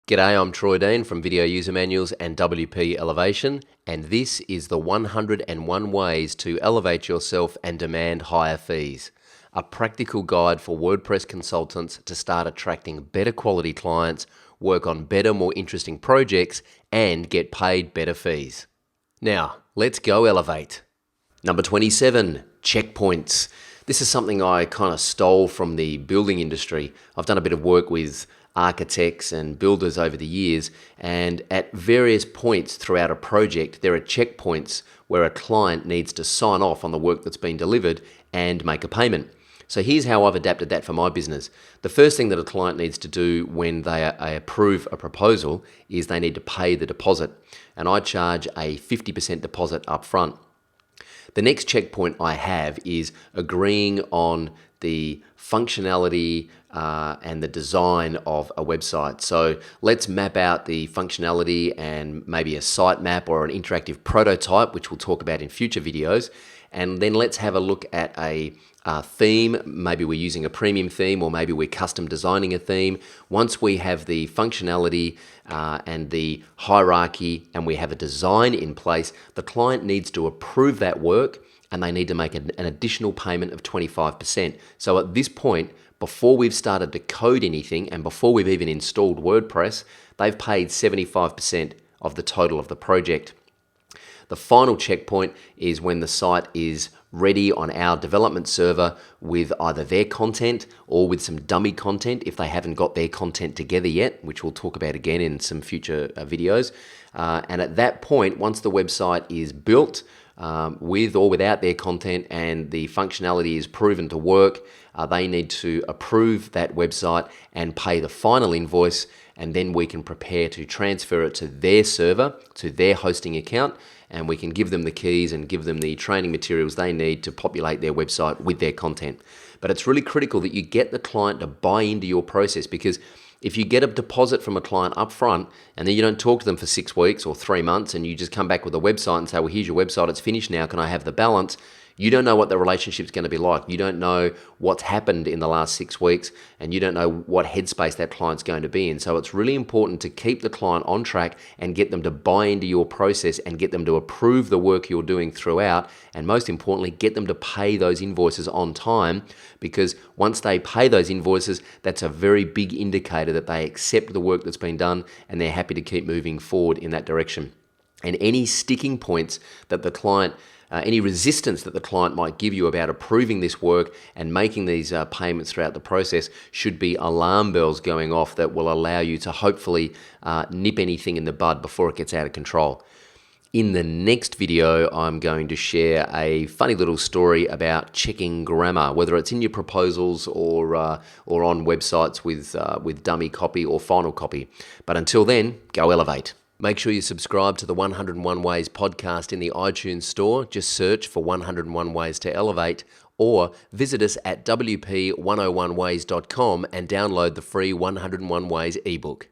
G'day, I'm Troy Dean from Video User Manuals and WP Elevation, and this is the 101 Ways to Elevate Yourself and Demand Higher Fees, a practical guide for WordPress consultants to start attracting better quality clients, work on better, more interesting projects, and get paid better fees. Now, let's go elevate. Number 27, checkpoints. This is something I kind of stole from the building industry. I've done a bit of work with architects and builders over the years, and at various points throughout a project there are checkpoints where a client needs to sign off on the work that's been delivered and make a payment. So here's how I've adapted that for my business. The first thing that a client needs to do when they approve a proposal is they need to pay the deposit, and I charge a 50% deposit up front. The next checkpoint I have is agreeing on the functionality and the design of a website. So let's map out the functionality and maybe a sitemap or an interactive prototype, which we'll talk about in future videos. And then let's have a look at a theme. Maybe we're using a premium theme, or maybe we're custom designing a theme. Once we have the functionality and the hierarchy and we have a design in place, the client needs to approve that work and they need to make an additional payment of 25%. So at this point, before we've started to code anything and before we've even installed WordPress, they've paid 75% of the total of the project. The final checkpoint is when the site is ready on our development server with either their content or with some dummy content if they haven't got their content together yet, which we'll talk about again in some future videos. And at that point, once the website is built, with or without their content, and the functionality is proven to work, they need to approve that website and pay the final invoice, and then we can prepare to transfer it to their server, to their hosting account, and we can give them the keys and give them the training materials they need to populate their website with their content. But it's really critical that you get the client to buy into your process, because if you get a deposit from a client up front and then you don't talk to them for 6 weeks or 3 months and you just come back with a website and say, well, here's your website, it's finished now, can I have the balance? You don't know what the relationship's going to be like. You don't know what's happened in the last 6 weeks, and you don't know what headspace that client's going to be in. So it's really important to keep the client on track and get them to buy into your process and get them to approve the work you're doing throughout, and most importantly, get them to pay those invoices on time, because once they pay those invoices, that's a very big indicator that they accept the work that's been done and they're happy to keep moving forward in that direction. And any sticking points that the client any resistance that the client might give you about approving this work and making these payments throughout the process should be alarm bells going off that will allow you to hopefully nip anything in the bud before it gets out of control. In the next video, I'm going to share a funny little story about checking grammar, whether it's in your proposals or on websites with dummy copy or final copy. But until then, go elevate. Make sure you subscribe to the 101 Ways podcast in the iTunes store. Just search for 101 Ways to Elevate, or visit us at wp101ways.com and download the free 101 Ways ebook.